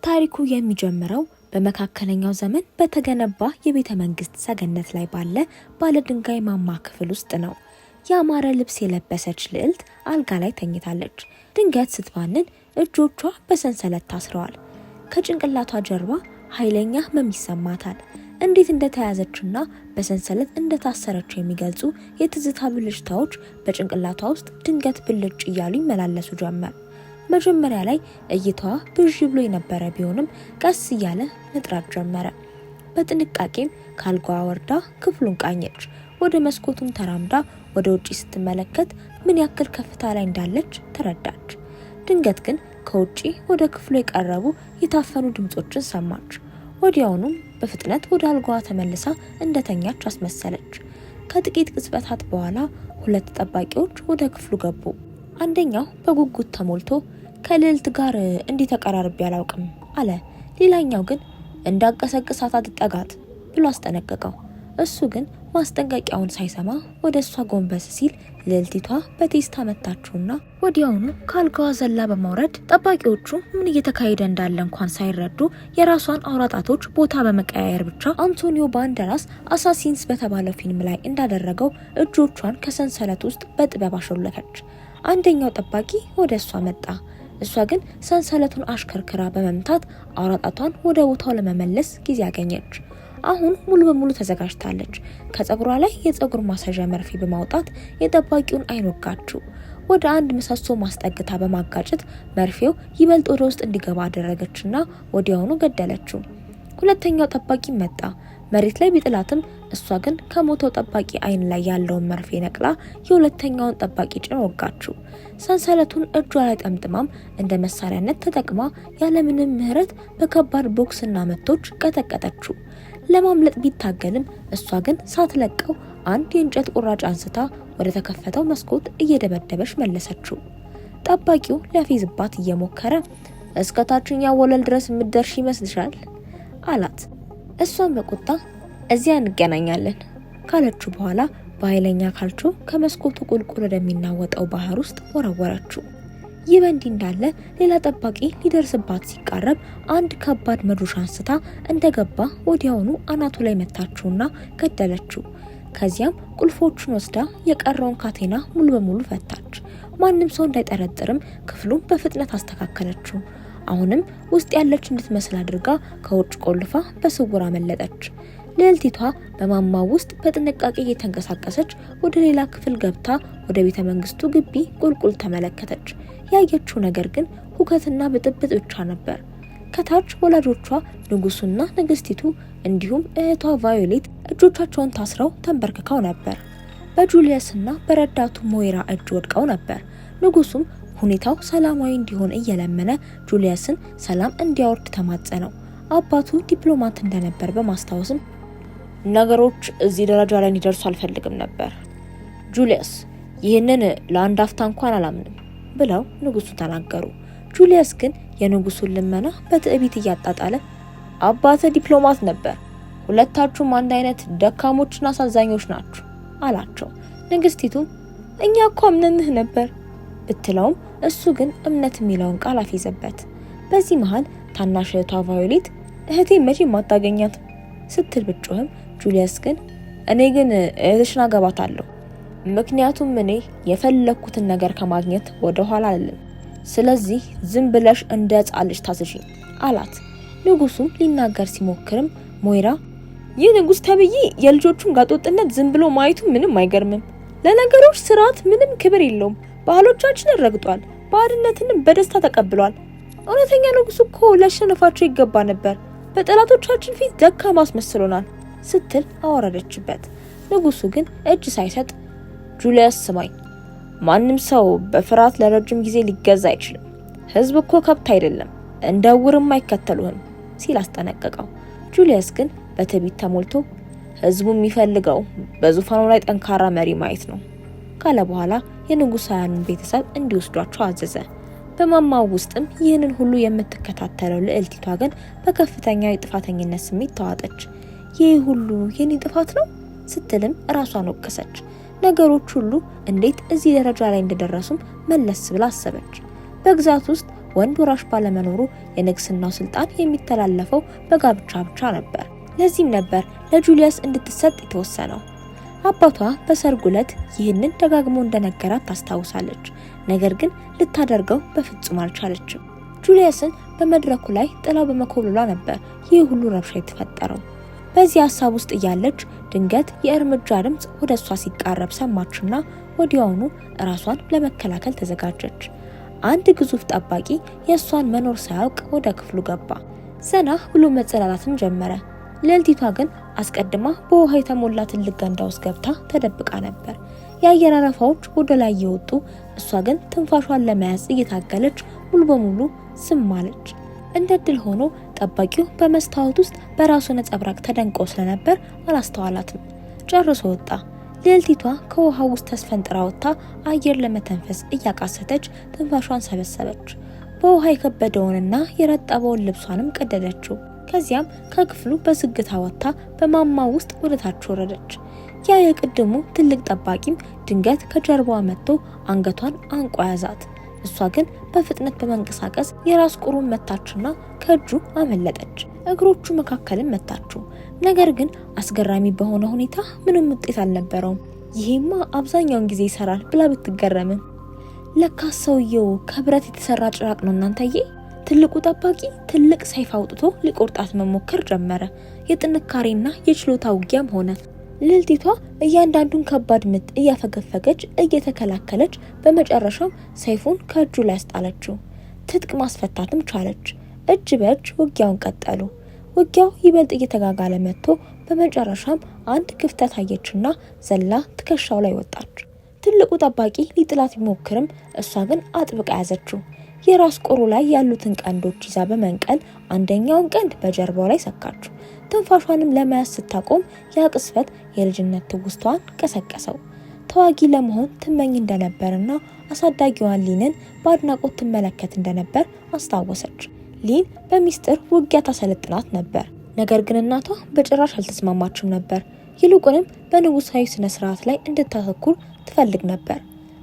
ታሪኩ የሚጀምረው በመካከለኛው ዘመን በተገነባ የቤተ መንግስት ሰገነት ላይ ባለ ድንጋይ ማማ ክፍል ውስጥ ነው። ያማረ ልብስ የለበሰች ልዕልት አልጋ ላይ ተኝታለች። ድንገት ስትባንን እጆቿ በሰንሰለት ታስረዋል። ከጭንቅላቷ ጀርባ ኃይለኛ ህመም ይሰማታል። እንዴት እንደተያዘችና በሰንሰለት እንደታሰረች የሚገልጹ የትዝታ ብልጭታዎች በጭንቅላቷ ውስጥ ድንገት ብልጭ እያሉ ይመላለሱ ጀመር። መጀመሪያ ላይ እይታዋ ብዥ ብሎ የነበረ ቢሆንም ቀስ እያለ መጥራት ጀመረ። በጥንቃቄም ካልጋዋ ወርዳ ክፍሉን ቃኘች። ወደ መስኮቱም ተራምዳ ወደ ውጪ ስትመለከት ምን ያክል ከፍታ ላይ እንዳለች ተረዳች። ድንገት ግን ከውጪ ወደ ክፍሉ የቀረቡ የታፈኑ ድምጾችን ሰማች። ወዲያውኑም በፍጥነት ወደ አልጋዋ ተመልሳ እንደተኛች አስመሰለች። ከጥቂት ቅጽበታት በኋላ ሁለት ጠባቂዎች ወደ ክፍሉ ገቡ። አንደኛው በጉጉት ተሞልቶ ከልዕልት ጋር እንዲህ ተቀራርቤ አላውቅም አለ። ሌላኛው ግን እንዳቀሰቅሳት አትጠጋት ብሎ አስጠነቀቀው። እሱ ግን ማስጠንቀቂያውን ሳይሰማ ወደ እሷ ጎንበስ ሲል ልዕልቲቷ በቴስታ መታችውና ወዲያውኑ ካልጋዋ ዘላ በማውረድ ጠባቂዎቹ ምን እየተካሄደ እንዳለ እንኳን ሳይረዱ የራሷን አውራጣቶች ቦታ በመቀያየር ብቻ አንቶኒዮ ባንደራስ አሳሲንስ በተባለው ፊልም ላይ እንዳደረገው እጆቿን ከሰንሰለት ውስጥ በጥበብ አሾለከች። አንደኛው ጠባቂ ወደ እሷ መጣ። እሷ ግን ሰንሰለቱን አሽከርክራ በመምታት አውራጣቷን ወደ ቦታው ለመመለስ ጊዜ አገኘች። አሁን ሙሉ በሙሉ ተዘጋጅታለች። ከጸጉሯ ላይ የጸጉር ማሳዣ መርፌ በማውጣት የጠባቂውን አይን ወጋችው። ወደ አንድ ምሰሶ ማስጠግታ በማጋጨት መርፌው ይበልጥ ወደ ውስጥ እንዲገባ አደረገችና ወዲያውኑ ገደለችው። ሁለተኛው ጠባቂ መጣ። መሬት ላይ ቢጥላትም እሷ ግን ከሞተው ጠባቂ አይን ላይ ያለውን መርፌ ነቅላ የሁለተኛውን ጠባቂ ጭን ወጋችው። ሰንሰለቱን እጇ ላይ ጠምጥማም እንደ መሳሪያነት ተጠቅማ ያለምንም ምህረት በከባድ ቦክስና መቶች ቀጠቀጠችው። ለማምለጥ ቢታገልም እሷ ግን ሳትለቀው አንድ የእንጨት ቁራጭ አንስታ ወደ ተከፈተው መስኮት እየደበደበች መለሰችው። ጠባቂው ሊያፌዝባት እየሞከረ እስከ ታችኛው ወለል ድረስ ምትደርሽ ይመስልሻል አላት። እሷን በቁጣ እዚያ እንገናኛለን ካለችው በኋላ በኃይለኛ ካልቾ ከመስኮቱ ቁልቁል ወደሚናወጠው ባህር ውስጥ ወረወረችው። ይህ በእንዲህ እንዳለ ሌላ ጠባቂ ሊደርስባት ሲቃረብ አንድ ከባድ መዶሻ አንስታ እንደገባ ወዲያውኑ አናቱ ላይ መታችውና ገደለችው። ከዚያም ቁልፎቹን ወስዳ የቀረውን ካቴና ሙሉ በሙሉ ፈታች። ማንም ሰው እንዳይጠረጥርም ክፍሉን በፍጥነት አስተካከለችው። አሁንም ውስጥ ያለች እንድትመስል አድርጋ ከውጭ ቆልፋ በስውር አመለጠች። ልዕልቲቷ በማማው ውስጥ በጥንቃቄ እየተንቀሳቀሰች ወደ ሌላ ክፍል ገብታ ወደ ቤተ መንግስቱ ግቢ ቁልቁል ተመለከተች። ያየችው ነገር ግን ሁከትና ብጥብጥ ብቻ ነበር። ከታች ወላጆቿ ንጉሱና ንግስቲቱ እንዲሁም እህቷ ቫዮሌት እጆቻቸውን ታስረው ተንበርክከው ነበር። በጁሊየስና በረዳቱ ሞይራ እጅ ወድቀው ነበር። ንጉሱም ሁኔታው ሰላማዊ እንዲሆን እየለመነ ጁሊየስን ሰላም እንዲያወርድ ተማጸነው። አባቱ ዲፕሎማት እንደነበር በማስታወስም ነገሮች እዚህ ደረጃ ላይ እንዲደርሱ አልፈልግም ነበር ጁሊየስ፣ ይህንን ለአንድ አፍታ እንኳን አላምንም ብለው ንጉሱ ተናገሩ። ጁሊየስ ግን የንጉሱን ልመና በትዕቢት እያጣጣለ አባተ ዲፕሎማት ነበር፣ ሁለታችሁም አንድ አይነት ደካሞችና አሳዛኞች ናችሁ አላቸው። ንግስቲቱም እኛ እኮ አምነንህ ነበር ብትለውም እሱ ግን እምነት የሚለውን ቃል አፌዘበት። በዚህ መሃል ታናሽ እህቷ ቫዮሌት እህቴ መቼም ማታገኛት ስትል ብጮህም ጁሊየስ ግን እኔ ግን እህትሽን አገባታለሁ፣ ምክንያቱም እኔ የፈለኩትን ነገር ከማግኘት ወደ ኋላ አልልም፣ ስለዚህ ዝም ብለሽ እንደ ሕፃን ልጅ ታስዢኝ አላት። ንጉሱ ሊናገር ሲሞክርም ሞይራ ይህ ንጉስ ተብዬ የልጆቹን ጋጦጥነት ዝም ብሎ ማየቱ ምንም አይገርምም፣ ለነገሮች ስርዓት ምንም ክብር የለውም፣ ባህሎቻችንን ረግጧል፣ ባዕድነትንም በደስታ ተቀብሏል። እውነተኛ ንጉስ እኮ ሊያሸንፋቸው ይገባ ነበር፣ በጠላቶቻችን ፊት ደካማ አስመስሎናል ስትል አወረደችበት። ንጉሱ ግን እጅ ሳይሰጥ ጁሊየስ ስማኝ፣ ማንም ሰው በፍርሃት ለረጅም ጊዜ ሊገዛ አይችልም፣ ህዝብ እኮ ከብት አይደለም፣ እንደ ዕውርም አይከተሉህም ሲል አስጠነቀቀው። ጁሊየስ ግን በትዕቢት ተሞልቶ ህዝቡ የሚፈልገው በዙፋኑ ላይ ጠንካራ መሪ ማየት ነው ካለ በኋላ የንጉሳውያኑን ቤተሰብ እንዲወስዷቸው አዘዘ። በማማው ውስጥም ይህንን ሁሉ የምትከታተለው ልዕልቲቷ ግን በከፍተኛ የጥፋተኝነት ስሜት ተዋጠች። ይህ ሁሉ የኔ ጥፋት ነው ስትልም ራሷን ወቀሰች። ነገሮች ሁሉ እንዴት እዚህ ደረጃ ላይ እንደደረሱም መለስ ብላ አሰበች። በግዛት ውስጥ ወንድ ወራሽ ባለመኖሩ የንግስናው ስልጣን የሚተላለፈው በጋብቻ ብቻ ነበር። ለዚህም ነበር ለጁሊየስ እንድትሰጥ የተወሰነው። አባቷ በሰርጉ ዕለት ይህንን ደጋግሞ እንደነገራት ታስታውሳለች። ነገር ግን ልታደርገው በፍጹም አልቻለችም። ጁሊየስን በመድረኩ ላይ ጥላው በመኮብለሏ ነበር ይህ ሁሉ ረብሻ የተፈጠረው። በዚህ ሐሳብ ውስጥ እያለች ድንገት የእርምጃ ድምጽ ወደ እሷ ሲቃረብ ሰማችና ወዲያውኑ ራሷን ለመከላከል ተዘጋጀች። አንድ ግዙፍ ጠባቂ የእሷን መኖር ሳያውቅ ወደ ክፍሉ ገባ። ዘና ብሎ መጸዳዳትን ጀመረ። ልዕልቲቷ ግን አስቀድማ በውሃ የተሞላ ትልቅ ገንዳ ውስጥ ገብታ ተደብቃ ነበር። የአየር አረፋዎች ወደ ላይ እየወጡ፣ እሷ ግን ትንፋሿን ለመያዝ እየታገለች ሙሉ በሙሉ ዝም አለች። እንደ ድል ሆኖ ጠባቂው በመስታወት ውስጥ በራሱ ነጸብራቅ ተደንቆ ስለነበር አላስተዋላትም። ጨርሶ ወጣ። ልዕልቲቷ ከውሃ ውስጥ ተስፈንጥራ ወጥታ አየር ለመተንፈስ እያቃሰተች ትንፋሿን ሰበሰበች። በውሃ የከበደውንና የረጠበውን ልብሷንም ቀደደችው። ከዚያም ከክፍሉ በዝግታ ወጥታ በማማው ውስጥ ወደ ታች ወረደች። ያ የቅድሙ ትልቅ ጠባቂም ድንገት ከጀርባዋ መጥቶ አንገቷን አንቆ ያዛት። እሷ ግን በፍጥነት በመንቀሳቀስ የራስ ቁሩን መታችና ከእጁ አመለጠች። እግሮቹ መካከልም መታችው። ነገር ግን አስገራሚ በሆነ ሁኔታ ምንም ውጤት አልነበረውም። ይሄማ አብዛኛውን ጊዜ ይሰራል ብላ ብትገረምም ለካ ሰውየው ከብረት የተሰራ ጭራቅ ነው እናንተዬ። ትልቁ ጠባቂ ትልቅ ሰይፍ አውጥቶ ሊቆርጣት መሞከር ጀመረ። የጥንካሬና የችሎታ ውጊያም ሆነ። ልዕልቲቷ እያንዳንዱን ከባድ ምት እያፈገፈገች እየተከላከለች በመጨረሻም ሰይፉን ከእጁ ላይ አስጣለችው። ትጥቅ ማስፈታትም ቻለች። እጅ በእጅ ውጊያውን ቀጠሉ። ውጊያው ይበልጥ እየተጋጋለ መጥቶ በመጨረሻም አንድ ክፍተት አየችና ዘላ ትከሻው ላይ ወጣች። ትልቁ ጠባቂ ሊጥላት ቢሞክርም እሷ ግን አጥብቃ ያዘችው። የራስ ቆሩ ላይ ያሉትን ቀንዶች ይዛ በመንቀል አንደኛውን ቀንድ በጀርባው ላይ ሰካችው። ትንፋሿንም ለመያዝ ስታቆም ያ ቅስፈት የልጅነት ትውስቷን ቀሰቀሰው። ተዋጊ ለመሆን ትመኝ እንደነበርና አሳዳጊዋን ሊንን በአድናቆት ትመለከት እንደነበር አስታወሰች። ሊን በሚስጥር ውጊያ ታሰለጥናት ነበር። ነገር ግን እናቷ በጭራሽ አልተስማማችም ነበር። ይልቁንም በንጉሳዊ ስነ ስርዓት ላይ እንድታተኩር ትፈልግ ነበር።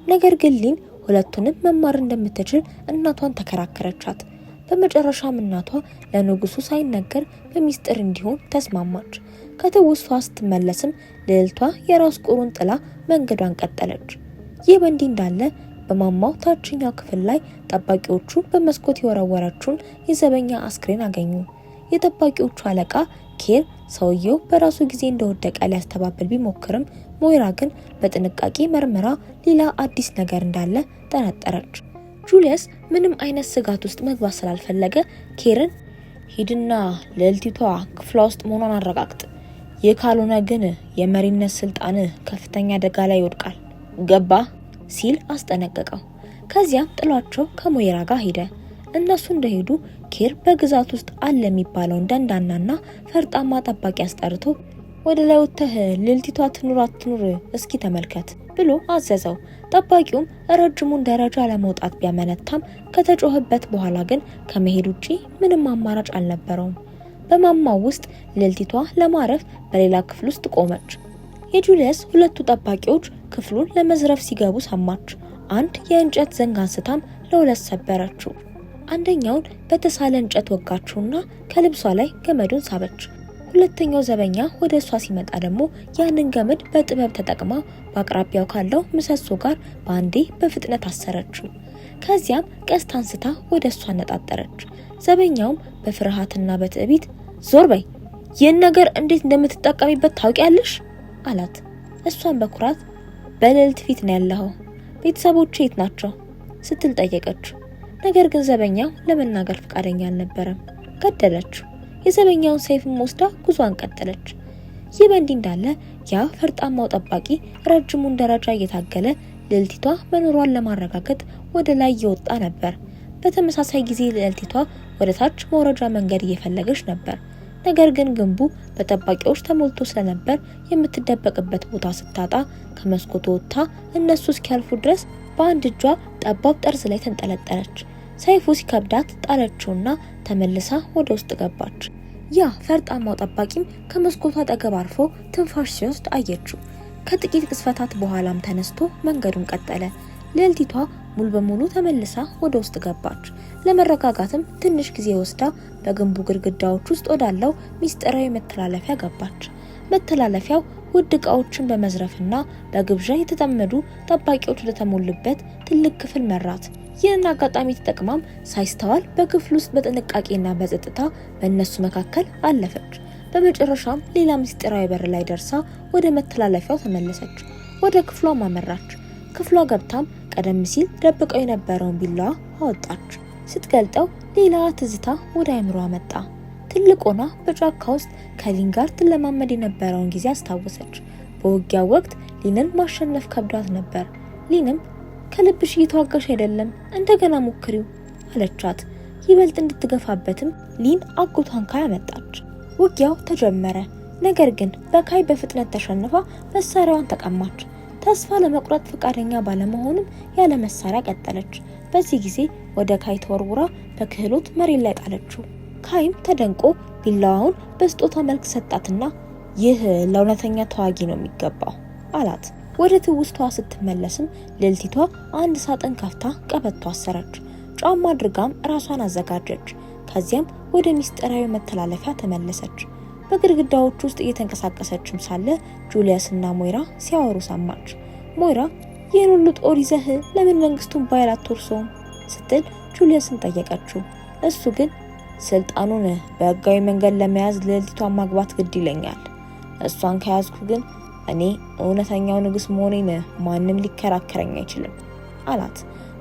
ነገር ግን ሊን ሁለቱንም መማር እንደምትችል እናቷን ተከራከረቻት። በመጨረሻም እናቷ ለንጉሱ ሳይነገር በሚስጥር እንዲሆን ተስማማች። ከትውስቷ ስትመለስም ልዕልቷ የራስ ቁሩን ጥላ መንገዷን ቀጠለች። ይህ በእንዲህ እንዳለ በማማው ታችኛው ክፍል ላይ ጠባቂዎቹ በመስኮት የወረወረችውን የዘበኛ አስክሬን አገኙ። የጠባቂዎቹ አለቃ ኬር ሰውየው በራሱ ጊዜ እንደወደቀ ሊያስተባብል ቢሞክርም ሞይራ ግን በጥንቃቄ መርምራ ሌላ አዲስ ነገር እንዳለ ጠረጠረች። ጁሊየስ ምንም አይነት ስጋት ውስጥ መግባት ስላልፈለገ ኬርን ሂድና ልዕልቲቷ ክፍሏ ውስጥ መሆኗን አረጋግጥ፣ ይህ ካልሆነ ግን የመሪነት ስልጣን ከፍተኛ አደጋ ላይ ይወድቃል፣ ገባ ሲል አስጠነቀቀው። ከዚያም ጥሏቸው ከሞይራ ጋር ሄደ። እነሱ እንደሄዱ ኬር በግዛት ውስጥ አለ የሚባለውን ደንዳናና ፈርጣማ ጠባቂ አስጠርቶ ወደ ላይ ወጥተህ ልዕልቲቷ ትኑር አትኑር እስኪ ተመልከት ብሎ አዘዘው። ጠባቂውም ረጅሙን ደረጃ ለመውጣት ቢያመነታም ከተጮህበት በኋላ ግን ከመሄድ ውጪ ምንም አማራጭ አልነበረውም። በማማው ውስጥ ልዕልቲቷ ለማረፍ በሌላ ክፍል ውስጥ ቆመች። የጁሊየስ ሁለቱ ጠባቂዎች ክፍሉን ለመዝረፍ ሲገቡ ሰማች። አንድ የእንጨት ዘንግ አንስታም ለሁለት ሰበረችው። አንደኛውን በተሳለ እንጨት ወጋችውና ከልብሷ ላይ ገመዱን ሳበች። ሁለተኛው ዘበኛ ወደ እሷ ሲመጣ ደግሞ ያንን ገመድ በጥበብ ተጠቅማ በአቅራቢያው ካለው ምሰሶ ጋር በአንዴ በፍጥነት አሰረችው። ከዚያም ቀስት አንስታ ወደ እሷ አነጣጠረች። ዘበኛውም በፍርሃትና በትዕቢት ዞር በይ፣ ይህን ነገር እንዴት እንደምትጠቀሚበት ታውቂያለሽ አላት። እሷን በኩራት በልዕልት ፊት ነው ያለኸው፣ ቤተሰቦቼ የት ናቸው ስትል ጠየቀች። ነገር ግን ዘበኛው ለመናገር ፈቃደኛ አልነበረም። ገደለችው። የዘበኛውን ሰይፍም ወስዳ ጉዟን ቀጠለች። ይህ በእንዲህ እንዳለ ያ ፈርጣማው ጠባቂ ረጅሙን ደረጃ እየታገለ ልዕልቲቷ መኖሯን ለማረጋገጥ ወደ ላይ እየወጣ ነበር። በተመሳሳይ ጊዜ ልዕልቲቷ ወደ ታች መውረጃ መንገድ እየፈለገች ነበር። ነገር ግን ግንቡ በጠባቂዎች ተሞልቶ ስለነበር የምትደበቅበት ቦታ ስታጣ ከመስኮቱ ወጥታ እነሱ እስኪያልፉ ድረስ በአንድ እጇ ጠባብ ጠርዝ ላይ ተንጠለጠለች። ሰይፉ ሲከብዳት ጣለችውና ተመልሳ ወደ ውስጥ ገባች። ያ ፈርጣማው ጠባቂም ከመስኮቷ አጠገብ አርፎ ትንፋሽ ሲወስድ አየችው። ከጥቂት ቅስፈታት በኋላም ተነስቶ መንገዱን ቀጠለ። ልዕልቲቷ ሙሉ በሙሉ ተመልሳ ወደ ውስጥ ገባች። ለመረጋጋትም ትንሽ ጊዜ ወስዳ በግንቡ ግድግዳዎች ውስጥ ወዳለው ሚስጥራዊ መተላለፊያ ገባች። መተላለፊያው ውድ ዕቃዎችን በመዝረፍና በግብዣ የተጠመዱ ጠባቂዎች ወደተሞሉበት ትልቅ ክፍል መራት። ይህን አጋጣሚ ተጠቅማም ሳይስተዋል በክፍል ውስጥ በጥንቃቄና በጸጥታ በእነሱ መካከል አለፈች። በመጨረሻም ሌላ ሚስጥራዊ በር ላይ ደርሳ ወደ መተላለፊያው ተመለሰች። ወደ ክፍሏም አመራች። ክፍሏ ገብታም ቀደም ሲል ደብቀው የነበረውን ቢላዋ አወጣች። ስትገልጠው ሌላ ትዝታ ወደ አእምሮዋ መጣ። ትልቅ ሆና በጫካ ውስጥ ከሊን ጋር ትለማመድ የነበረውን ጊዜ አስታወሰች። በውጊያው ወቅት ሊንን ማሸነፍ ከብዷት ነበር። ሊንም ከልብሽ እየተዋጋሽ አይደለም፣ እንደገና ሞክሪው አለቻት። ይበልጥ እንድትገፋበትም ሊን አጎቷን ካይ አመጣች። ውጊያው ተጀመረ። ነገር ግን በካይ በፍጥነት ተሸንፋ መሳሪያዋን ተቀማች። ተስፋ ለመቁረጥ ፈቃደኛ ባለመሆኑም ያለ መሳሪያ ቀጠለች። በዚህ ጊዜ ወደ ካይ ተወርውራ በክህሎት መሬት ላይ ጣለችው። ካይም ተደንቆ ቢላዋውን በስጦታ መልክ ሰጣትና ይህ ለእውነተኛ ተዋጊ ነው የሚገባው አላት። ወደ ትውስቷ ስትመለስም ልዕልቲቷ አንድ ሳጥን ከፍታ ቀበቶ አሰረች። ጫማ አድርጋም ራሷን አዘጋጀች። ከዚያም ወደ ሚስጥራዊ መተላለፊያ ተመለሰች። በግድግዳዎች ውስጥ እየተንቀሳቀሰችም ሳለ ጁሊየስ እና ሞይራ ሲያወሩ ሰማች። ሞይራ ይህን ሁሉ ጦር ይዘህ ለምን መንግስቱን ባይል አትወርሰውም ስትል ጁሊየስን ጠየቀችው። እሱ ግን ስልጣኑን በህጋዊ መንገድ ለመያዝ ልዕልቲቷን ማግባት ግድ ይለኛል። እሷን ከያዝኩ ግን እኔ እውነተኛው ንጉስ መሆኔን ማንም ሊከራከረኝ አይችልም አላት።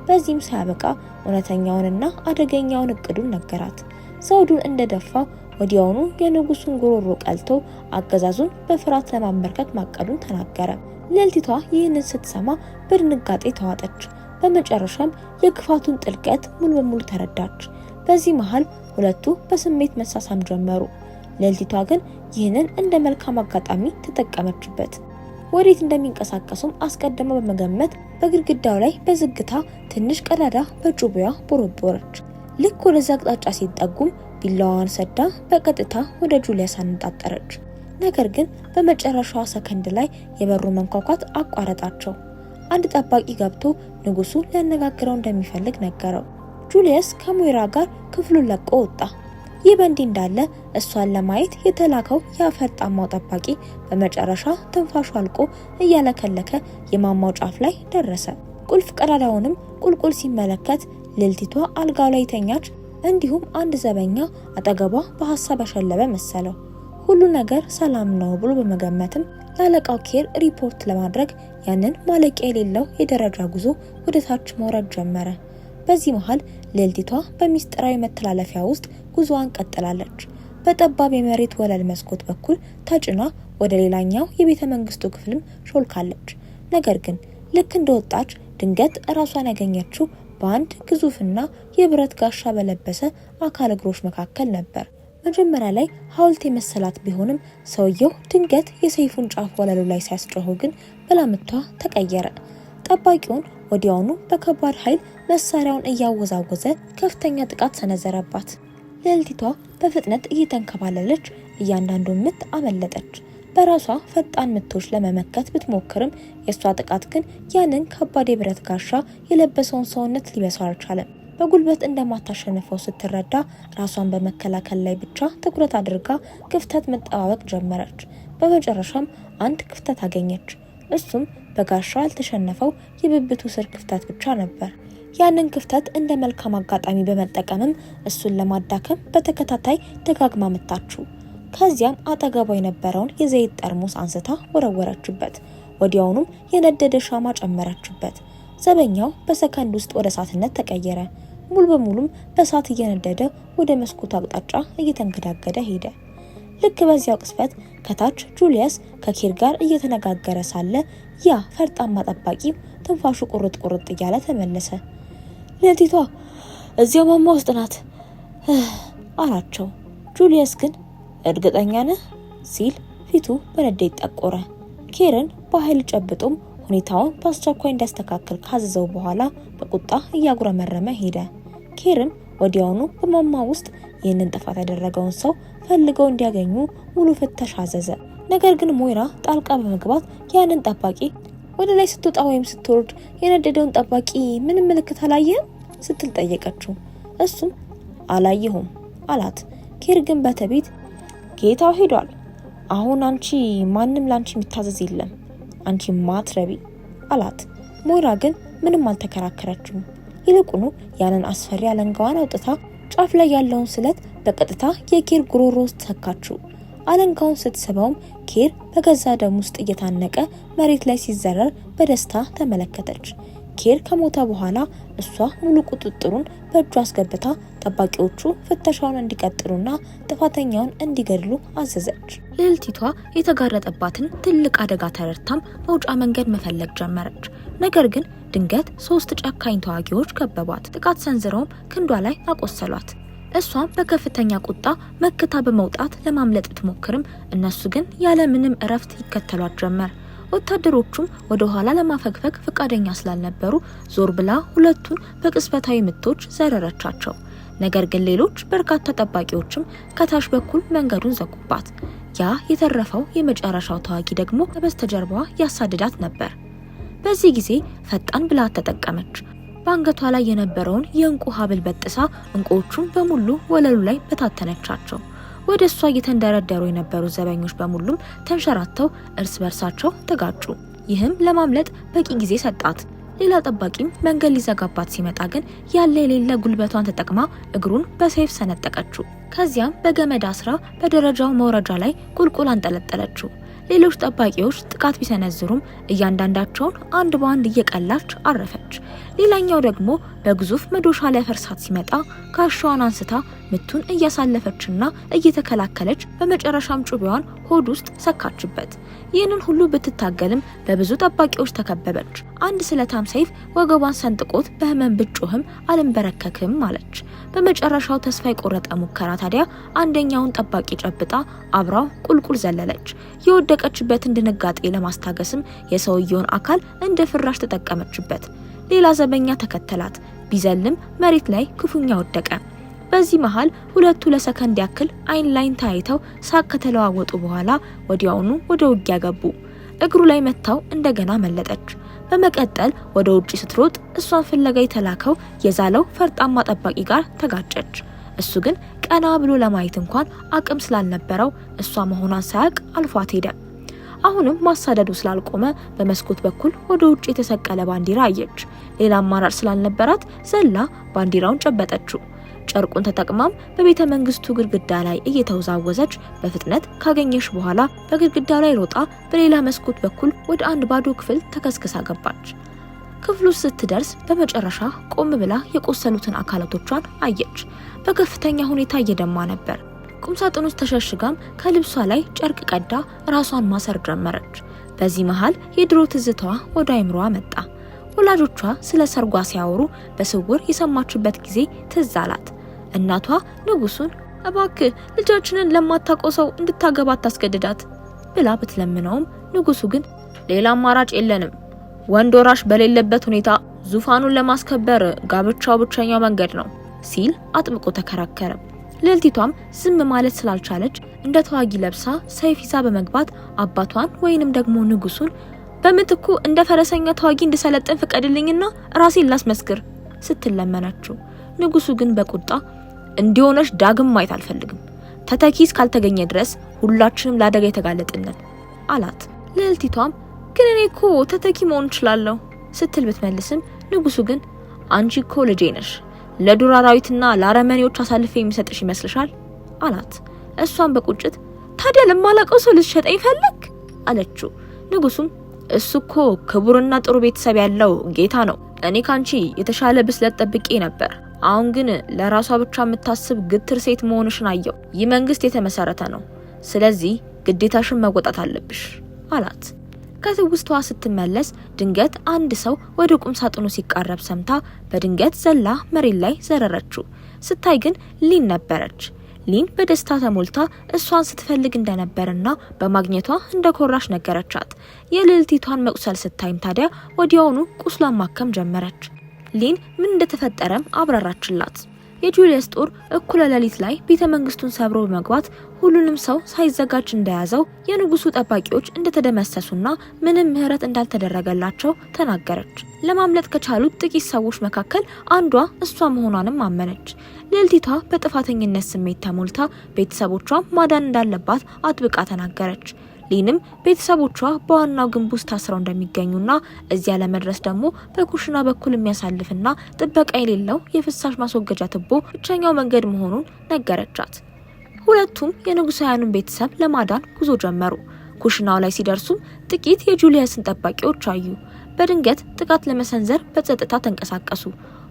በዚህም ሳያበቃ እውነተኛውንና አደገኛውን እቅዱን ነገራት። ዘውዱን እንደደፋ ወዲያውኑ የንጉሱን ጉሮሮ ቀልቶ አገዛዙን በፍርሃት ለማንበርከክ ማቀዱን ተናገረ። ልዕልቲቷ ይህንን ስትሰማ በድንጋጤ ተዋጠች። በመጨረሻም የክፋቱን ጥልቀት ሙሉ በሙሉ ተረዳች። በዚህ መሃል ሁለቱ በስሜት መሳሳም ጀመሩ። ልዕልቲቷ ግን ይህንን እንደ መልካም አጋጣሚ ተጠቀመችበት። ወዴት እንደሚንቀሳቀሱም አስቀድማ በመገመት በግድግዳው ላይ በዝግታ ትንሽ ቀዳዳ በጩቤዋ ቦረቦረች። ልክ ወደዛ አቅጣጫ ሲጠጉም ቢላዋን ሰዳ በቀጥታ ወደ ጁሊየስ አነጣጠረች። ነገር ግን በመጨረሻው ሰከንድ ላይ የበሩ መንኳኳት አቋረጣቸው። አንድ ጠባቂ ገብቶ ንጉሱ ሊያነጋግረው እንደሚፈልግ ነገረው። ጁሊየስ ከሞይራ ጋር ክፍሉን ለቆ ወጣ። ይህ በእንዲህ እንዳለ እሷን ለማየት የተላከው የፈርጣማው ጠባቂ በመጨረሻ ትንፋሹ አልቆ እያለከለከ የማማው ጫፍ ላይ ደረሰ። ቁልፍ ቀዳዳውንም ቁልቁል ሲመለከት ልዕልቲቷ አልጋው ላይ ተኛች። እንዲሁም አንድ ዘበኛ አጠገቧ በሐሳብ ያሸለበ መሰለው። ሁሉ ነገር ሰላም ነው ብሎ በመገመትም ለአለቃው ኬር ሪፖርት ለማድረግ ያንን ማለቂያ የሌለው የደረጃ ጉዞ ወደ ታች መውረድ ጀመረ። በዚህ መሃል ልዕልቲቷ በሚስጥራዊ መተላለፊያ ውስጥ ጉዞዋን ቀጥላለች። በጠባብ የመሬት ወለል መስኮት በኩል ተጭና ወደ ሌላኛው የቤተ መንግስቱ ክፍልም ሾልካለች። ነገር ግን ልክ እንደወጣች ድንገት ራሷን ያገኘችው በአንድ ግዙፍና የብረት ጋሻ በለበሰ አካል እግሮች መካከል ነበር። መጀመሪያ ላይ ሐውልት የመሰላት ቢሆንም ሰውየው ድንገት የሰይፉን ጫፍ ወለሉ ላይ ሲያስጮኸው ግን በላምቷ ተቀየረ። ጠባቂውን ወዲያውኑ በከባድ ኃይል መሳሪያውን እያወዛወዘ ከፍተኛ ጥቃት ሰነዘረባት። ልዕልቲቷ በፍጥነት እየተንከባለለች እያንዳንዱን ምት አመለጠች። በራሷ ፈጣን ምቶች ለመመከት ብትሞክርም የሷ ጥቃት ግን ያንን ከባድ የብረት ጋሻ የለበሰውን ሰውነት ሊበሳው አልቻለም። በጉልበት እንደማታሸንፈው ስትረዳ ራሷን በመከላከል ላይ ብቻ ትኩረት አድርጋ ክፍተት መጠባበቅ ጀመረች። በመጨረሻም አንድ ክፍተት አገኘች። እሱም በጋሻ ያልተሸነፈው የብብቱ ስር ክፍተት ብቻ ነበር። ያንን ክፍተት እንደ መልካም አጋጣሚ በመጠቀምም እሱን ለማዳከም በተከታታይ ደጋግማ መታችው። ከዚያም አጠገቧ የነበረውን የዘይት ጠርሙስ አንስታ ወረወረችበት። ወዲያውኑም የነደደ ሻማ ጨመረችበት። ዘበኛው በሰከንድ ውስጥ ወደ እሳትነት ተቀየረ። ሙሉ በሙሉም በእሳት እየነደደ ወደ መስኮቱ አቅጣጫ እየተንገዳገደ ሄደ። ልክ በዚያው ቅጽበት ከታች ጁሊየስ ከኬር ጋር እየተነጋገረ ሳለ ያ ፈርጣማ ጠባቂ ትንፋሹ ቁርጥ ቁርጥ እያለ ተመለሰ። ልዕልቲቷ እዚያው ማማ ውስጥ ናት አላቸው። ጁሊየስ ግን እርግጠኛ ነህ ሲል ፊቱ በንዴት ጠቆረ። ኬርን በኃይል ጨብጦም ሁኔታውን በአስቸኳይ እንዲያስተካክል ካዘዘው በኋላ በቁጣ እያጉረመረመ ሄደ። ኬርም ወዲያውኑ በማማ ውስጥ ይህንን ጥፋት ያደረገውን ሰው ፈልገው እንዲያገኙ ሙሉ ፍተሻ አዘዘ። ነገር ግን ሞይራ ጣልቃ በመግባት ያንን ጠባቂ ወደ ላይ ስትወጣ ወይም ስትወርድ የነደደውን ጠባቂ ምንም ምልክት አላየህም ስትል ጠየቀችው። እሱም አላየሁም አላት። ኬር ግን በትዕቢት ጌታው ሄዷል። አሁን አንቺ ማንም ላንቺ የሚታዘዝ የለም፣ አንቺ ማትረቢ አላት። ሞይራ ግን ምንም አልተከራከረችም። ይልቁኑ ያንን አስፈሪ አለንጋዋን አውጥታ ጫፍ ላይ ያለውን ስለት በቀጥታ የኬር ጉሮሮ ውስጥ ሰካችው። አለንጋውን ስትስበውም ኬር በገዛ ደም ውስጥ እየታነቀ መሬት ላይ ሲዘረር በደስታ ተመለከተች። ኬር ከሞተ በኋላ እሷ ሙሉ ቁጥጥሩን በእጇ አስገብታ ጠባቂዎቹ ፍተሻውን እንዲቀጥሉና ጥፋተኛውን እንዲገድሉ አዘዘች። ልዕልቲቷ የተጋረጠባትን ትልቅ አደጋ ተረድታም መውጫ መንገድ መፈለግ ጀመረች። ነገር ግን ድንገት 3 ጨካኝ ተዋጊዎች ከበቧት። ጥቃት ሰንዝረውም ክንዷ ላይ አቆሰሏት። እሷም በከፍተኛ ቁጣ መክታ በመውጣት ለማምለጥ ብትሞክርም እነሱ ግን ያለ ምንም እረፍት ይከተሏት ጀመር። ወታደሮቹም ወደ ኋላ ለማፈግፈግ ፈቃደኛ ስላልነበሩ ዞር ብላ ሁለቱን በቅጽበታዊ ምቶች ዘረረቻቸው። ነገር ግን ሌሎች በርካታ ጠባቂዎችም ከታች በኩል መንገዱን ዘጉባት። ያ የተረፈው የመጨረሻው ተዋጊ ደግሞ በስተጀርባዋ ያሳድዳት ነበር። በዚህ ጊዜ ፈጣን ብልሃት ተጠቀመች። በአንገቷ ላይ የነበረውን የእንቁ ሀብል በጥሳ እንቁዎቹን በሙሉ ወለሉ ላይ በታተነቻቸው። ወደ እሷ እየተንደረደሩ የነበሩ ዘበኞች በሙሉም ተንሸራተው እርስ በርሳቸው ተጋጩ። ይህም ለማምለጥ በቂ ጊዜ ሰጣት። ሌላ ጠባቂም መንገድ ሊዘጋባት ሲመጣ ግን ያለ የሌለ ጉልበቷን ተጠቅማ እግሩን በሰይፍ ሰነጠቀችው። ከዚያም በገመድ አስራ በደረጃው መውረጃ ላይ ቁልቁል አንጠለጠለችው። ሌሎች ጠባቂዎች ጥቃት ቢሰነዝሩም እያንዳንዳቸውን አንድ በአንድ እየቀላች አረፈች። ሌላኛው ደግሞ በግዙፍ መዶሻ ላይ ፈርሳት ሲመጣ ጋሻዋን አንስታ ምቱን እያሳለፈችና እየተከላከለች በመጨረሻም ጩቤዋን ሆድ ውስጥ ሰካችበት። ይህንን ሁሉ ብትታገልም በብዙ ጠባቂዎች ተከበበች። አንድ ስለታም ሰይፍ ወገቧን ሰንጥቆት በህመም ብትጮህም አልንበረከክም አለች። በመጨረሻው ተስፋ የቆረጠ ሙከራ ታዲያ አንደኛውን ጠባቂ ጨብጣ አብራው ቁልቁል ዘለለች። የወደቀችበትን ድንጋጤ ለማስታገስም የሰውየውን አካል እንደ ፍራሽ ተጠቀመችበት። ሌላ ዘበኛ ተከተላት። ቢዘልም መሬት ላይ ክፉኛ ወደቀ። በዚህ መሃል ሁለቱ ለሰከንድ ያክል አይን ላይን ታይተው ሳቅ ከተለዋወጡ በኋላ ወዲያውኑ ወደ ውጊያ ገቡ። እግሩ ላይ መታው እንደገና መለጠች። በመቀጠል ወደ ውጪ ስትሮጥ እሷን ፍለጋ የተላከው የዛለው ፈርጣማ ጠባቂ ጋር ተጋጨች። እሱ ግን ቀና ብሎ ለማየት እንኳን አቅም ስላልነበረው እሷ መሆኗን ሳያውቅ አልፏት ሄደ። አሁንም ማሳደዱ ስላልቆመ በመስኮት በኩል ወደ ውጪ የተሰቀለ ባንዲራ አየች። ሌላ አማራጭ ስላልነበራት ዘላ ባንዲራውን ጨበጠችው። ጨርቁን ተጠቅማም በቤተ መንግስቱ ግድግዳ ላይ እየተወዛወዘች በፍጥነት ካገኘሽ በኋላ በግድግዳ ላይ ሮጣ በሌላ መስኮት በኩል ወደ አንድ ባዶ ክፍል ተከስክሳ ገባች። ክፍሉ ስትደርስ በመጨረሻ ቆም ብላ የቆሰሉትን አካላቶቿን አየች። በከፍተኛ ሁኔታ እየደማ ነበር። ቁምሳጥን ውስጥ ተሸሽጋም ከልብሷ ላይ ጨርቅ ቀዳ ራሷን ማሰር ጀመረች። በዚህ መሃል የድሮ ትዝታዋ ወደ አይምሮዋ መጣ። ወላጆቿ ስለ ሰርጓ ሲያወሩ በስውር የሰማችበት ጊዜ ትዝ አላት። እናቷ ንጉሱን እባክህ ልጃችንን ለማታውቀው ሰው እንድታገባ ታስገድዳት ብላ ብትለምነውም ንጉሱ ግን ሌላ አማራጭ የለንም፣ ወንድ ወራሽ በሌለበት ሁኔታ ዙፋኑን ለማስከበር ጋብቻው ብቸኛው መንገድ ነው ሲል አጥብቆ ተከራከረ። ልዕልቲቷም ዝም ማለት ስላልቻለች እንደ ተዋጊ ለብሳ ሰይፍ ይዛ በመግባት አባቷን ወይንም ደግሞ ንጉሱን በምትኩ እንደ ፈረሰኛ ተዋጊ እንድሰለጥን ፍቀድልኝና ራሴን ላስመስክር ስትለመናቸው፣ ንጉሱ ግን በቁጣ እንዲሆነሽ ዳግም ማየት አልፈልግም፣ ተተኪስ ካልተገኘ ድረስ ሁላችንም ለአደጋ የተጋለጥነን አላት። ልዕልቲቷም ግን እኔ እኮ ተተኪ መሆን እችላለሁ ስትል ብትመልስም ንጉሱ ግን አንቺ እኮ ልጄ ነሽ፣ ለዱር አራዊትና ለአረመኔዎች አሳልፌ የሚሰጥሽ ይመስልሻል አላት። እሷም በቁጭት ታዲያ ለማላውቀው ሰው ልትሸጠኝ ፈለግ አለችው። ንጉሱም እሱ እኮ ክቡርና ጥሩ ቤተሰብ ያለው ጌታ ነው። እኔ ካንቺ የተሻለ ብስለት ጠብቄ ነበር። አሁን ግን ለራሷ ብቻ የምታስብ ግትር ሴት መሆንሽን አየው። ይህ መንግስት የተመሰረተ ነው፣ ስለዚህ ግዴታሽን መወጣት አለብሽ አላት። ከትውስቷ ስትመለስ ድንገት አንድ ሰው ወደ ቁም ሳጥኑ ሲቃረብ ሰምታ በድንገት ዘላ መሬት ላይ ዘረረችው። ስታይ ግን ሊን ነበረች። ሊን በደስታ ተሞልታ እሷን ስትፈልግ እንደነበርና በማግኘቷ እንደኮራሽ ነገረቻት። የልዕልቲቷን መቁሰል ስታይም ታዲያ ወዲያውኑ ቁስሏን ማከም ጀመረች። ሊን ምን እንደተፈጠረም አብራራችላት። የጁሊየስ ጦር እኩለ ሌሊት ላይ ቤተ መንግስቱን ሰብሮ በመግባት ሁሉንም ሰው ሳይዘጋጅ እንደያዘው የንጉሱ ጠባቂዎች እንደተደመሰሱና ምንም ምህረት እንዳልተደረገላቸው ተናገረች። ለማምለጥ ከቻሉት ጥቂት ሰዎች መካከል አንዷ እሷ መሆኗንም አመነች። ልዕልቲቷ በጥፋተኝነት ስሜት ተሞልታ ቤተሰቦቿን ማዳን እንዳለባት አጥብቃ ተናገረች። ሊንም ቤተሰቦቿ በዋናው ግንብ ውስጥ ታስረው እንደሚገኙና እዚያ ለመድረስ ደግሞ በኩሽና በኩል የሚያሳልፍና ጥበቃ የሌለው የፍሳሽ ማስወገጃ ቱቦ ብቸኛው መንገድ መሆኑን ነገረቻት። ሁለቱም የንጉሳውያኑን ቤተሰብ ለማዳን ጉዞ ጀመሩ። ኩሽናው ላይ ሲደርሱም ጥቂት የጁሊየስን ጠባቂዎች አዩ። በድንገት ጥቃት ለመሰንዘር በጸጥታ ተንቀሳቀሱ።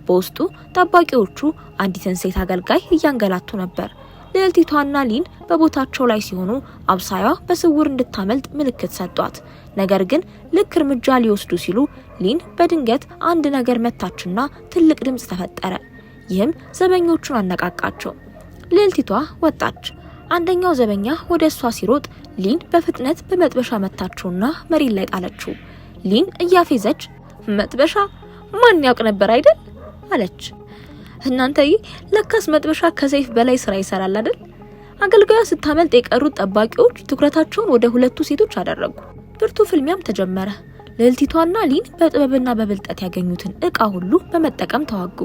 በውስጡ ጠባቂዎቹ አንዲትን ሴት አገልጋይ እያንገላቱ ነበር። ልዕልቲቷና ሊን በቦታቸው ላይ ሲሆኑ አብሳያዋ በስውር እንድታመልጥ ምልክት ሰጧት። ነገር ግን ልክ እርምጃ ሊወስዱ ሲሉ ሊን በድንገት አንድ ነገር መታችና ትልቅ ድምጽ ተፈጠረ። ይህም ዘበኞቹን አነቃቃቸው። ልዕልቲቷ ወጣች። አንደኛው ዘበኛ ወደ እሷ ሲሮጥ ሊን በፍጥነት በመጥበሻ መታችውና መሬት ላይ ጣለችው። ሊን እያፌዘች መጥበሻ ማን ያውቅ ነበር አይደል አለች። እናንተዬ ለካስ መጥበሻ ከሰይፍ በላይ ስራ ይሰራል አይደል? አገልጋዩ ስታመልጥ የቀሩት ጠባቂዎች ትኩረታቸውን ወደ ሁለቱ ሴቶች አደረጉ። ብርቱ ፍልሚያም ተጀመረ። ልዕልቲቷና ሊን በጥበብና በብልጠት ያገኙትን እቃ ሁሉ በመጠቀም ተዋጉ።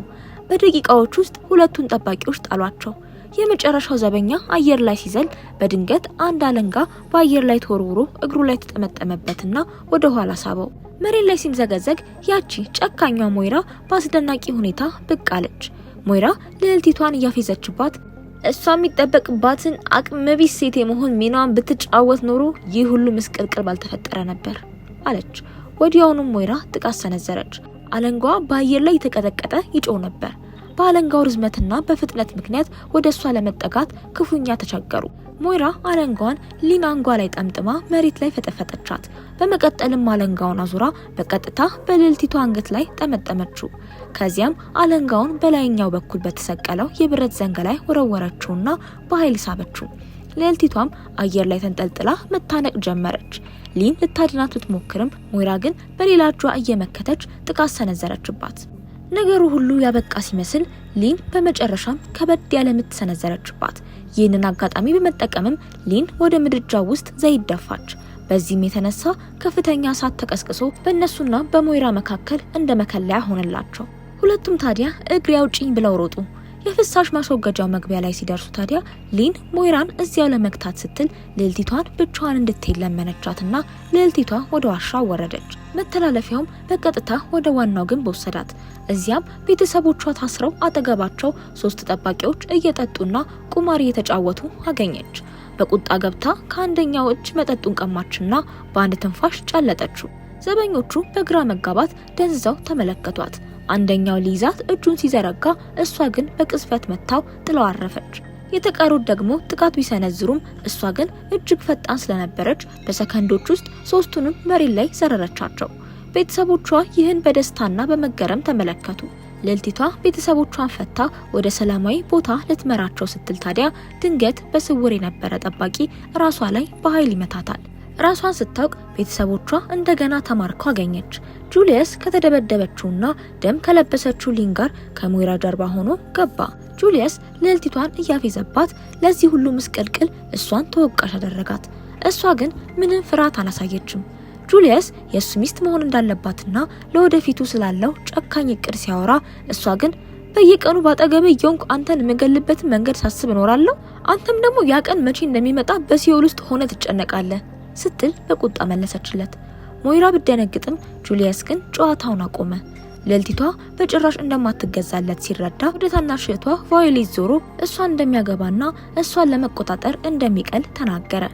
በደቂቃዎች ውስጥ ሁለቱን ጠባቂዎች ጣሏቸው። የመጨረሻው ዘበኛ አየር ላይ ሲዘል በድንገት አንድ አለንጋ በአየር ላይ ተወርውሮ እግሩ ላይ ተጠመጠመበትና ወደ ኋላ ሳበው። መሬት ላይ ሲምዘገዘግ ያቺ ጨካኟ ሞይራ በአስደናቂ ሁኔታ ብቅ አለች። ሞይራ ልዕልቲቷን እያፌዘችባት እሷ የሚጠበቅባትን አቅመቢስ ሴት የመሆን ሚናዋን ብትጫወት ኖሮ ይህ ሁሉ ምስቅልቅል ባልተፈጠረ ነበር አለች። ወዲያውኑም ሞይራ ጥቃት ሰነዘረች። አለንጋዋ በአየር ላይ የተቀጠቀጠ ይጮህ ነበር። በአለንጋው ርዝመትና በፍጥነት ምክንያት ወደ እሷ ለመጠጋት ክፉኛ ተቸገሩ። ሞይራ አለንጋዋን ሊን አንጓ ላይ ጠምጥማ መሬት ላይ ፈጠፈጠቻት። በመቀጠልም አለንጋውን አዙራ በቀጥታ በልዕልቲቷ አንገት ላይ ጠመጠመችው። ከዚያም አለንጋውን በላይኛው በኩል በተሰቀለው የብረት ዘንግ ላይ ወረወረችውና በኃይል ሳበችው። ልዕልቲቷም አየር ላይ ተንጠልጥላ መታነቅ ጀመረች። ሊን ልታድናት ብትሞክርም ሞይራ ግን በሌላ እጇ እየመከተች ጥቃት ሰነዘረችባት። ነገሩ ሁሉ ያበቃ ሲመስል ሊን በመጨረሻም ከበድ ያለ ምት ሰነዘረችባት። ይህንን አጋጣሚ በመጠቀምም ሊን ወደ ምድጃው ውስጥ ዘይት ደፋች። በዚህም የተነሳ ከፍተኛ እሳት ተቀስቅሶ በእነሱና በሞይራ መካከል እንደ መከለያ ሆነላቸው። ሁለቱም ታዲያ እግሬ አውጪኝ ብለው ሮጡ። የፍሳሽ ማስወገጃው መግቢያ ላይ ሲደርሱ ታዲያ ሊን ሞይራን እዚያው ለመግታት ስትል ልዕልቲቷን ብቻዋን እንድትሄድ ለመነቻትና ልዕልቲቷ ወደ ዋሻው ወረደች። መተላለፊያውም በቀጥታ ወደ ዋናው ግንብ ወሰዳት። እዚያም ቤተሰቦቿ ታስረው አጠገባቸው 3 ጠባቂዎች እየጠጡና ቁማር እየተጫወቱ አገኘች። በቁጣ ገብታ ከአንደኛው እጅ መጠጡን ቀማችና በአንድ ትንፋሽ ጨለጠችው። ዘበኞቹ በግራ መጋባት ደንዝዘው ተመለከቷት። አንደኛው ሊይዛት እጁን ሲዘረጋ እሷ ግን በቅስፈት መታው ጥለው አረፈች። የተቀሩት ደግሞ ጥቃት ቢሰነዝሩም እሷ ግን እጅግ ፈጣን ስለነበረች በሰከንዶች ውስጥ 3ቱንም መሬት ላይ ዘረረቻቸው። ቤተሰቦቿ ይህን በደስታና በመገረም ተመለከቱ። ልዕልቲቷ ቤተሰቦቿን ፈታ ወደ ሰላማዊ ቦታ ልትመራቸው ስትል ታዲያ ድንገት በስውር የነበረ ጠባቂ ራሷ ላይ በኃይል ይመታታል። ራሷን ስታውቅ ቤተሰቦቿ እንደገና ተማርከው አገኘች። ጁሊየስ ከተደበደበችውና ደም ከለበሰችው ሊን ጋር ከሞይራ ጀርባ ሆኖ ገባ። ጁሊየስ ልዕልቲቷን እያፌዘባት ለዚህ ሁሉ ምስቅልቅል እሷን ተወቃሽ አደረጋት። እሷ ግን ምንም ፍርሃት አላሳየችም። ጁሊየስ የእሱ ሚስት መሆን እንዳለባትና ለወደፊቱ ስላለው ጨካኝ እቅድ ሲያወራ እሷ ግን በየቀኑ ባጠገቤ እየሆንኩ አንተን የምገልበትን መንገድ ሳስብ እኖራለሁ፣ አንተም ደግሞ ያ ቀን መቼ እንደሚመጣ በሲኦል ውስጥ ሆነ ትጨነቃለህ ስትል በቁጣ መለሰችለት። ሞይራ ብደነግጥም ጁሊየስ ግን ጨዋታውን አቆመ። ልዕልቲቷ በጭራሽ እንደማትገዛለት ሲረዳ ወደ ታናሽ እህቷ ቫዮሌት ዞሮ እሷን እንደሚያገባና እሷን ለመቆጣጠር እንደሚቀል ተናገረ።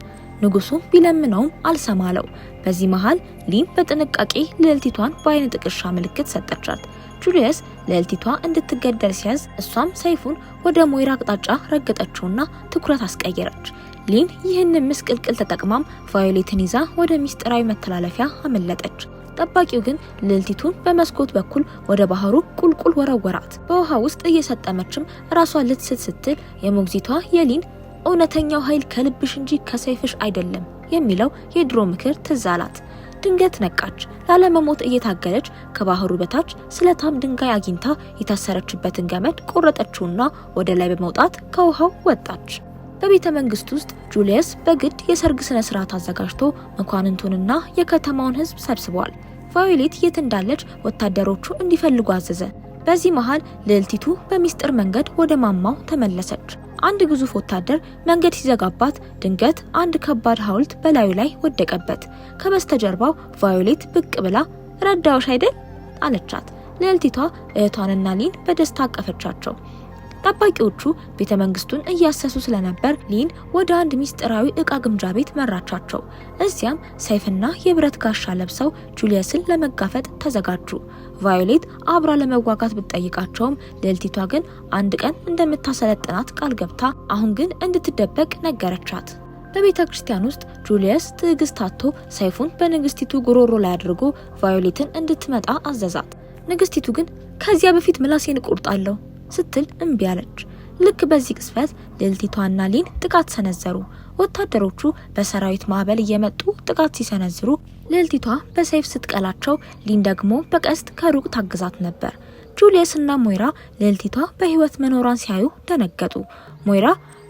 ንጉሱ ቢለምነውም አልሰማለው። በዚህ መሃል ሊን በጥንቃቄ ልዕልቲቷን በአይነ ጥቅሻ ምልክት ሰጠቻት። ጁሊየስ ልዕልቲቷ እንድትገደል ሲያዝ እሷም ሰይፉን ወደ ሞይራ አቅጣጫ ረገጠችውና ትኩረት አስቀየረች። ሊን ይህንን ምስቅልቅል ተጠቅማም ቫዮሌትን ይዛ ወደ ሚስጥራዊ መተላለፊያ አመለጠች። ጠባቂው ግን ልዕልቲቱን በመስኮት በኩል ወደ ባህሩ ቁልቁል ወረወራት። በውሃ ውስጥ እየሰጠመችም ራሷን ልትስት ስትል የሞግዚቷ የሊን እውነተኛው ኃይል ከልብሽ እንጂ ከሰይፍሽ አይደለም የሚለው የድሮ ምክር ትዝ አላት። ድንገት ነቃች። ላለመሞት እየታገለች ከባህሩ በታች ስለታም ድንጋይ አግኝታ የታሰረችበትን ገመድ ቆረጠችውና ወደ ላይ በመውጣት ከውሃው ወጣች። በቤተ መንግስት ውስጥ ጁሊየስ በግድ የሰርግ ስነ ስርዓት አዘጋጅቶ መኳንንቱንና የከተማውን ህዝብ ሰብስቧል። ቫዮሌት የት እንዳለች ወታደሮቹ እንዲፈልጉ አዘዘ። በዚህ መሃል ልዕልቲቱ በሚስጥር መንገድ ወደ ማማው ተመለሰች። አንድ ግዙፍ ወታደር መንገድ ሲዘጋባት ድንገት አንድ ከባድ ሐውልት በላዩ ላይ ወደቀበት። ከበስተጀርባው ቫዮሌት ብቅ ብላ ረዳውሽ አይደል አለቻት። ልዕልቲቷ እህቷንና ሊን በደስታ አቀፈቻቸው። ጠባቂዎቹ ቤተ መንግስቱን እያሰሱ ስለነበር ሊን ወደ አንድ ሚስጥራዊ ዕቃ ግምጃ ቤት መራቻቸው። እዚያም ሰይፍና የብረት ጋሻ ለብሰው ጁሊየስን ለመጋፈጥ ተዘጋጁ። ቫዮሌት አብራ ለመዋጋት ብትጠይቃቸውም ልዕልቲቷ ግን አንድ ቀን እንደምታሰለጥናት ቃል ገብታ አሁን ግን እንድትደበቅ ነገረቻት። በቤተ ክርስቲያን ውስጥ ጁሊየስ ትዕግስት አጥቶ ሰይፉን በንግስቲቱ ጉሮሮ ላይ አድርጎ ቫዮሌትን እንድትመጣ አዘዛት። ንግስቲቱ ግን ከዚያ በፊት ምላሴን እቆርጣለሁ ስትል እምቢ አለች። ልክ በዚህ ቅስፈት ልዕልቲቷና ሊን ጥቃት ሰነዘሩ። ወታደሮቹ በሰራዊት ማዕበል እየመጡ ጥቃት ሲሰነዝሩ ልዕልቲቷ በሰይፍ ስትቀላቸው ሊን ደግሞ በቀስት ከሩቅ ታግዛት ነበር። ጁሊየስ እና ሞይራ ልዕልቲቷ በህይወት መኖሯን ሲያዩ ደነገጡ። ሞይራ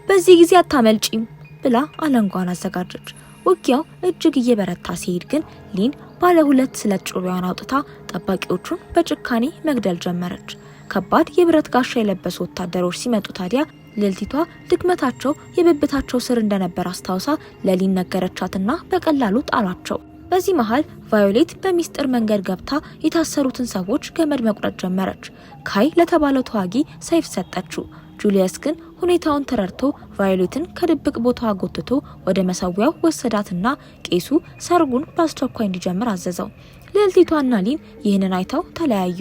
በዚህ ጊዜ አታመልጪም ብላ አለንጓን አዘጋጀች። ውጊያው እጅግ እየበረታ ሲሄድ ግን ሊን ባለ ሁለት ስለት ጩቤዋን አውጥታ ጠባቂዎቹን በጭካኔ መግደል ጀመረች። ከባድ የብረት ጋሻ የለበሱ ወታደሮች ሲመጡ ታዲያ ልዕልቲቷ ድክመታቸው የብብታቸው ስር እንደነበር አስታውሳ ለሊን ነገረቻትና በቀላሉ ጣሏቸው። በዚህ መሃል ቫዮሌት በሚስጥር መንገድ ገብታ የታሰሩትን ሰዎች ገመድ መቁረጥ ጀመረች። ካይ ለተባለው ተዋጊ ሰይፍ ሰጠችው። ጁሊየስ ግን ሁኔታውን ተረድቶ ቫዮሌትን ከድብቅ ቦታዋ ጎትቶ ወደ መሰዊያው ወሰዳትና ቄሱ ሰርጉን በአስቸኳይ እንዲጀምር አዘዘው። ልዕልቲቷና ሊን ይህንን አይተው ተለያዩ።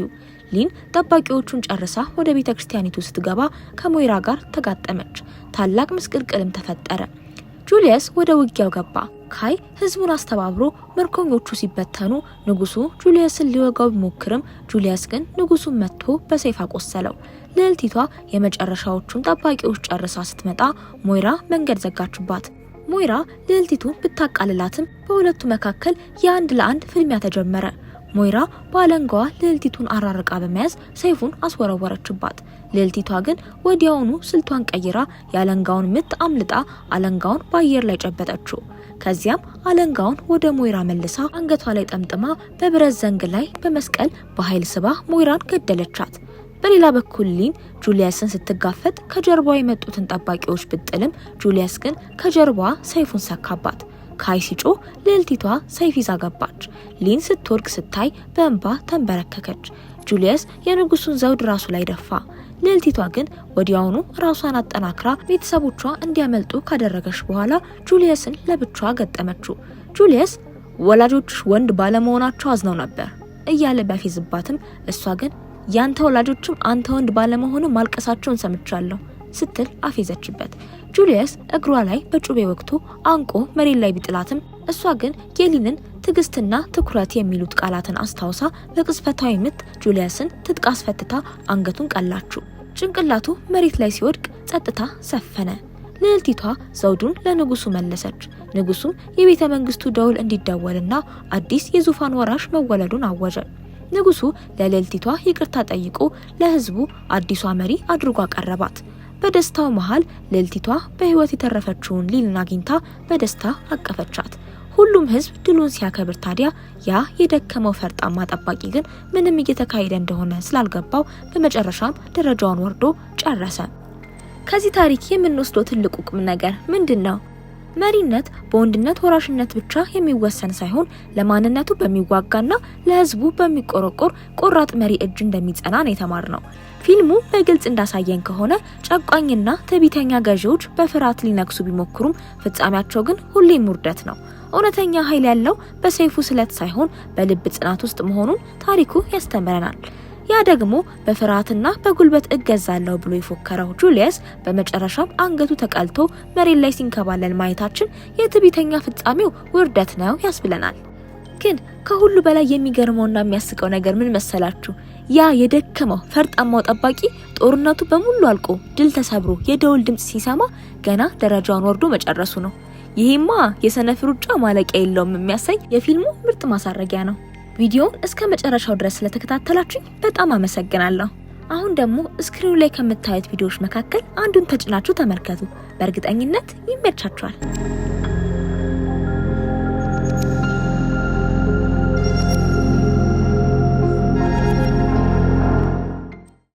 ሊን ጠባቂዎቹን ጨርሳ ወደ ቤተ ክርስቲያኒቱ ስትገባ ከሞይራ ጋር ተጋጠመች። ታላቅ ምስቅልቅልም ተፈጠረ። ጁሊየስ ወደ ውጊያው ገባ። ካይ ህዝቡን አስተባብሮ ምርኮኞቹ ሲበተኑ ንጉሱ ጁሊየስን ሊወጋው ቢሞክርም ጁሊየስ ግን ንጉሱን መትቶ በሰይፍ አቆሰለው። ልዕልቲቷ የመጨረሻዎቹን ጠባቂዎች ጨርሳ ስትመጣ ሞይራ መንገድ ዘጋችባት። ሞይራ ልዕልቲቱን ብታቃልላትም በሁለቱ መካከል የአንድ ለአንድ ፍልሚያ ተጀመረ። ሞይራ በአለንጋዋ ልዕልቲቱን አራርቃ በመያዝ ሰይፉን አስወረወረችባት። ልዕልቲቷ ግን ወዲያውኑ ስልቷን ቀይራ የአለንጋውን ምት አምልጣ አለንጋውን በአየር ላይ ጨበጠችው። ከዚያም አለንጋውን ወደ ሞይራ መልሳ አንገቷ ላይ ጠምጥማ በብረት ዘንግ ላይ በመስቀል በኃይል ስባ ሞይራን ገደለቻት። በሌላ በኩል ሊን ጁሊየስን ስትጋፈጥ ከጀርባዋ የመጡትን ጠባቂዎች ብጥልም ጁሊየስ ግን ከጀርባዋ ሰይፉን ሰካባት። ካይ ሲጮህ ልዕልቲቷ ሰይፍ ይዛ ገባች። ሊን ስትወድቅ ስታይ በእንባ ተንበረከከች። ጁሊየስ የንጉሱን ዘውድ ራሱ ላይ ደፋ። ልዕልቲቷ ግን ወዲያውኑ ራሷን አጠናክራ ቤተሰቦቿ እንዲያመልጡ ካደረገች በኋላ ጁሊየስን ለብቻዋ ገጠመችው። ጁሊየስ ወላጆችሽ ወንድ ባለመሆናቸው አዝነው ነበር እያለ በፊዝባትም እሷ ግን ያንተ ወላጆችም አንተ ወንድ ባለመሆኑ ማልቀሳቸውን ሰምቻለሁ ስትል አፌዘችበት። ጁሊየስ እግሯ ላይ በጩቤ ወቅቶ አንቆ መሬት ላይ ቢጥላትም እሷ ግን የሊንን ትዕግስትና ትኩረት የሚሉት ቃላትን አስታውሳ በቅጽበታዊ ምት ጁሊየስን ትጥቅ አስፈትታ አንገቱን ቀላችው። ጭንቅላቱ መሬት ላይ ሲወድቅ ጸጥታ ሰፈነ። ልዕልቲቷ ዘውዱን ለንጉሱ መለሰች። ንጉሱም የቤተ መንግስቱ ደውል እንዲደወልና አዲስ የዙፋን ወራሽ መወለዱን አወጀ። ንጉሱ ለልዕልቲቷ ይቅርታ ጠይቆ ለህዝቡ አዲሷ መሪ አድርጎ አቀረባት። በደስታው መሃል ልዕልቲቷ በህይወት የተረፈችውን ሊልን አግኝታ በደስታ አቀፈቻት። ሁሉም ህዝብ ድሉን ሲያከብር ታዲያ ያ የደከመው ፈርጣማ ጠባቂ ግን ምንም እየተካሄደ እንደሆነ ስላልገባው በመጨረሻም ደረጃውን ወርዶ ጨረሰ። ከዚህ ታሪክ የምንወስደው ትልቁ ቁም ነገር ምንድነው? መሪነት በወንድነት ወራሽነት ብቻ የሚወሰን ሳይሆን ለማንነቱ በሚዋጋና ለህዝቡ በሚቆረቆር ቆራጥ መሪ እጅ እንደሚጸና ነው የተማርነው። ፊልሙ በግልጽ እንዳሳየን ከሆነ ጨቋኝና ትዕቢተኛ ገዢዎች በፍርሃት ሊነግሱ ቢሞክሩም ፍጻሜያቸው ግን ሁሌም ውርደት ነው። እውነተኛ ኃይል ያለው በሰይፉ ስለት ሳይሆን በልብ ጽናት ውስጥ መሆኑን ታሪኩ ያስተምረናል። ያ ደግሞ በፍርሃትና በጉልበት እገዛለሁ ብሎ የፎከረው ጁሊየስ በመጨረሻም አንገቱ ተቀልቶ መሬት ላይ ሲንከባለል ማየታችን የትዕቢተኛ ፍጻሜው ውርደት ነው ያስብለናል። ግን ከሁሉ በላይ የሚገርመውና የሚያስቀው ነገር ምን መሰላችሁ? ያ የደከመው ፈርጣማው ጠባቂ ጦርነቱ በሙሉ አልቆ ድል ተሰብሮ የደውል ድምጽ ሲሰማ ገና ደረጃውን ወርዶ መጨረሱ ነው። ይሄማ የሰነፍ ሩጫ ማለቂያ የለውም የሚያሳይ የፊልሙ ምርጥ ማሳረጊያ ነው። ቪዲዮውን እስከ መጨረሻው ድረስ ስለተከታተላችሁኝ በጣም አመሰግናለሁ። አሁን ደግሞ ስክሪኑ ላይ ከምታዩት ቪዲዮዎች መካከል አንዱን ተጭናችሁ ተመልከቱ። በእርግጠኝነት ይመቻችኋል።